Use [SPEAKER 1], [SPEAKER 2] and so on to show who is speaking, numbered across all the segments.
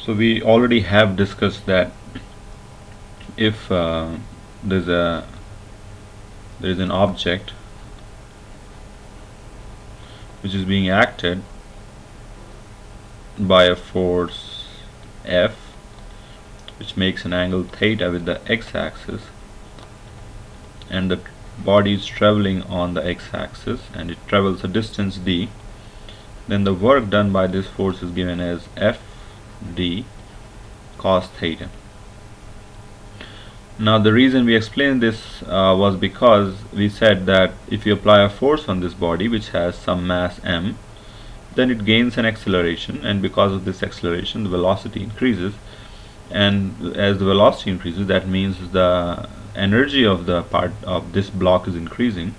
[SPEAKER 1] So we already have discussed that if there's a there is an object which is being acted by a force F, which makes an angle theta with the x-axis, and the body is traveling on the x-axis and it travels a distance d, then the work done by this force is given as Fd cos theta. Now the reason we explained this was because we said that if you apply a force on this body which has some mass m, then it gains an acceleration, and because of this acceleration the velocity increases, and as the velocity increases, that means the energy of the part of this block is increasing,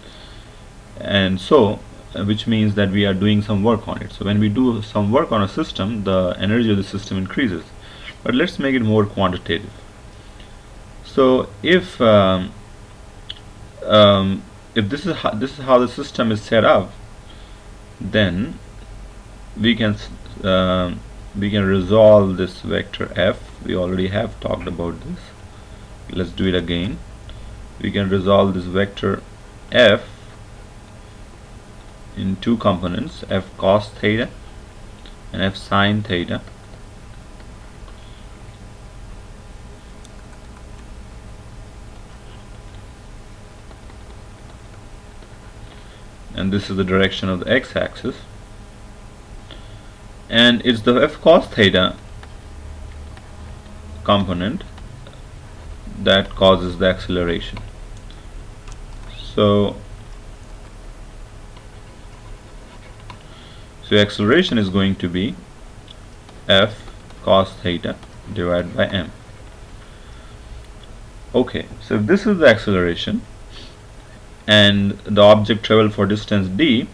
[SPEAKER 1] and so which means that we are doing some work on it. So when we do some work on a system, the energy of the system increases. But let's make it more quantitative. So if this is how the system is set up, then we can resolve this vector f. We already have talked about this. Let's do it again. We can resolve this vector f in two components, f cos theta and f sin theta. And this is the direction of the x-axis, and it's the f cos theta component that causes the acceleration. So acceleration is going to be f cos theta divided by m. Okay, so if this is the acceleration and the object traveled for distance d,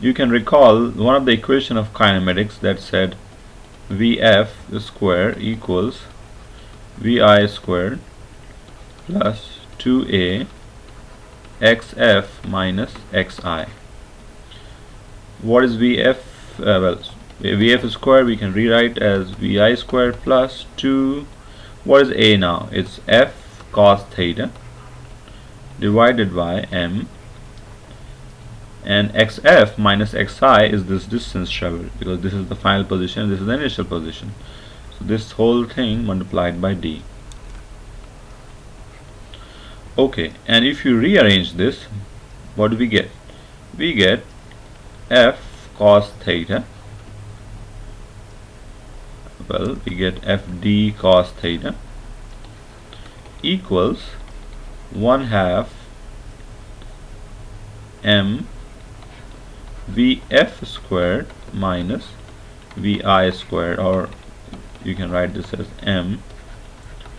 [SPEAKER 1] you can recall one of the equation of kinematics that said Vf square equals Vi squared plus 2a xf minus xi. What is Vf? Vf square we can rewrite as Vi squared plus 2. What is a now? It's f cos theta divided by m, and xf minus xi is this distance traveled, because this is the final position, this is the initial position. So this whole thing multiplied by d. Okay, and if you rearrange this, what do we get? We get f cos theta, we get fd cos theta equals 1/2 m Vf squared minus Vi squared, or you can write this as m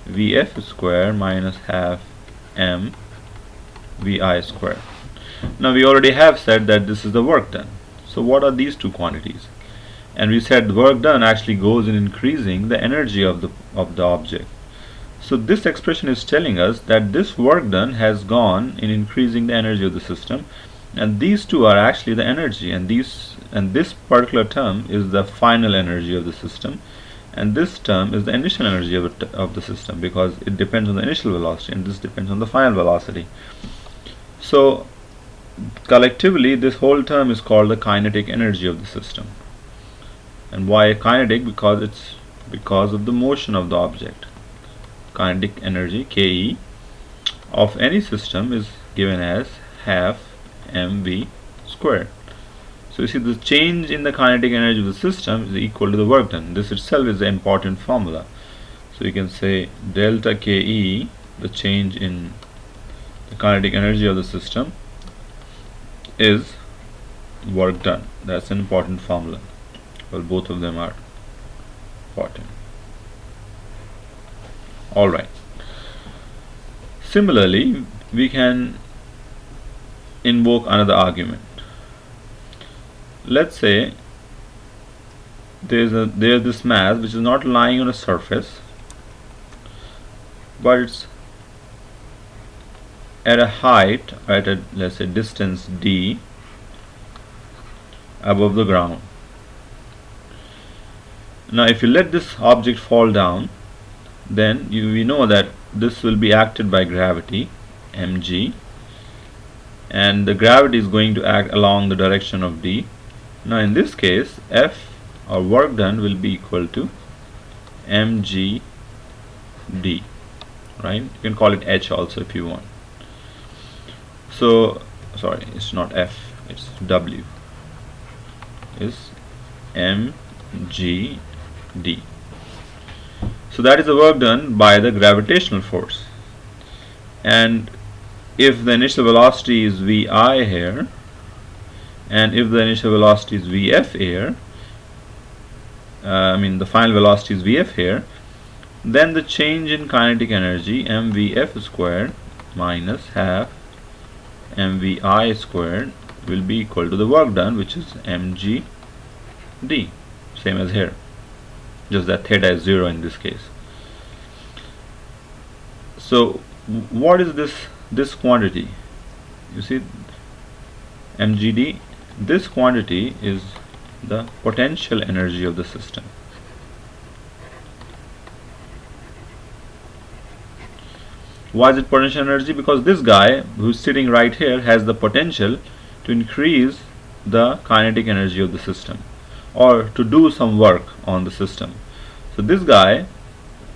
[SPEAKER 1] Vf squared minus half m Vi squared. Now we already have said that this is the work done. So what are these two quantities? And we said the work done actually goes in increasing the energy of the object. So this expression is telling us that this work done has gone in increasing the energy of the system, and these two are actually the energy, and this particular term is the final energy of the system, and this term is the initial energy of the system, because it depends on the initial velocity and this depends on the final velocity. So collectively this whole term is called the kinetic energy of the system. And why kinetic? Because it's because of the motion of the object. Kinetic energy Ke of any system is given as half mv squared. So you see, the change in the kinetic energy of the system is equal to the work done. This itself is the important formula. So you can say delta Ke, the change in the kinetic energy of the system, is work done. That's an important formula. Well, both of them are important. Alright. Similarly, we can invoke another argument. Let's say there's this mass which is not lying on a surface, but it's at a height, at a, let's say, distance d above the ground. Now if you let this object fall down, then we know that this will be acted by gravity, mg, and the gravity is going to act along the direction of d. Now in this case, F, or work done, will be equal to mg d, right? You can call it h also if you want. So sorry, it's not F, it's W, is mg d. So that is the work done by the gravitational force. And if the initial velocity is vi here, and if the initial velocity is vf here, the final velocity is vf here, then the change in kinetic energy, mvf squared minus half mvi squared, will be equal to the work done, which is mg d, same as here, just that theta is 0 in this case. So what is this quantity? You see, mgd, this quantity is the potential energy of the system. Why is it potential energy? Because this guy who's sitting right here has the potential to increase the kinetic energy of the system, or to do some work on the system. So this guy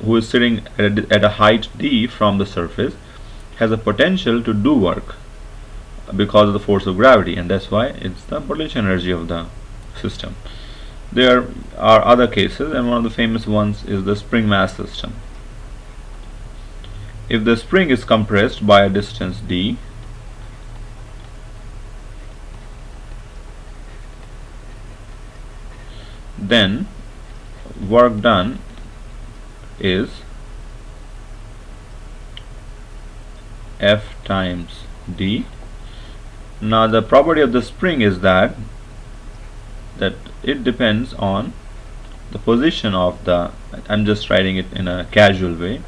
[SPEAKER 1] who is sitting at a height d from the surface has a potential to do work because of the force of gravity, and that's why it's the potential energy of the system. There are other cases, and one of the famous ones is the spring mass system. If the spring is compressed by a distance d, then work done is F times d. Now the property of the spring is that it depends on the position of the, I'm just writing it in a casual way,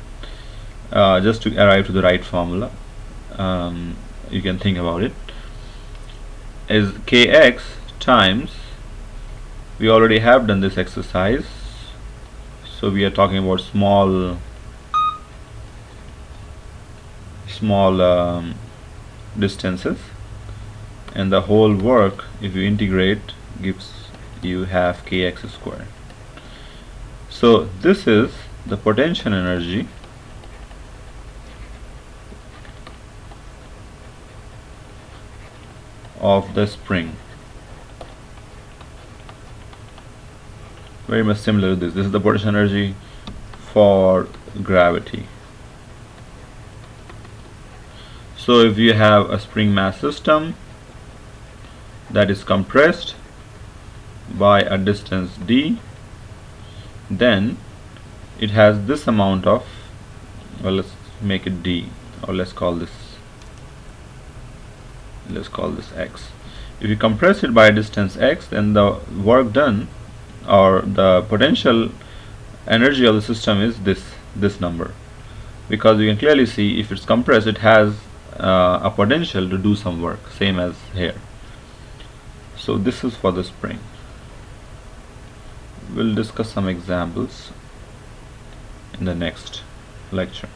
[SPEAKER 1] just to arrive to the right formula. You can think about it as kx times, we already have done this exercise, so we are talking about small distances, and the whole work, if you integrate, gives you half kx squared. So this is the potential energy of the spring. Very much similar to this. This is the potential energy for gravity. So if you have a spring mass system that is compressed by a distance d, then it has this amount of, well, let's make it d, or let's call this x. If you compress it by a distance x, then the work done, or the potential energy of the system, is this number, because you can clearly see if it's compressed, it has a potential to do some work, same as here. So this is for the spring. We'll discuss some examples in the next lecture.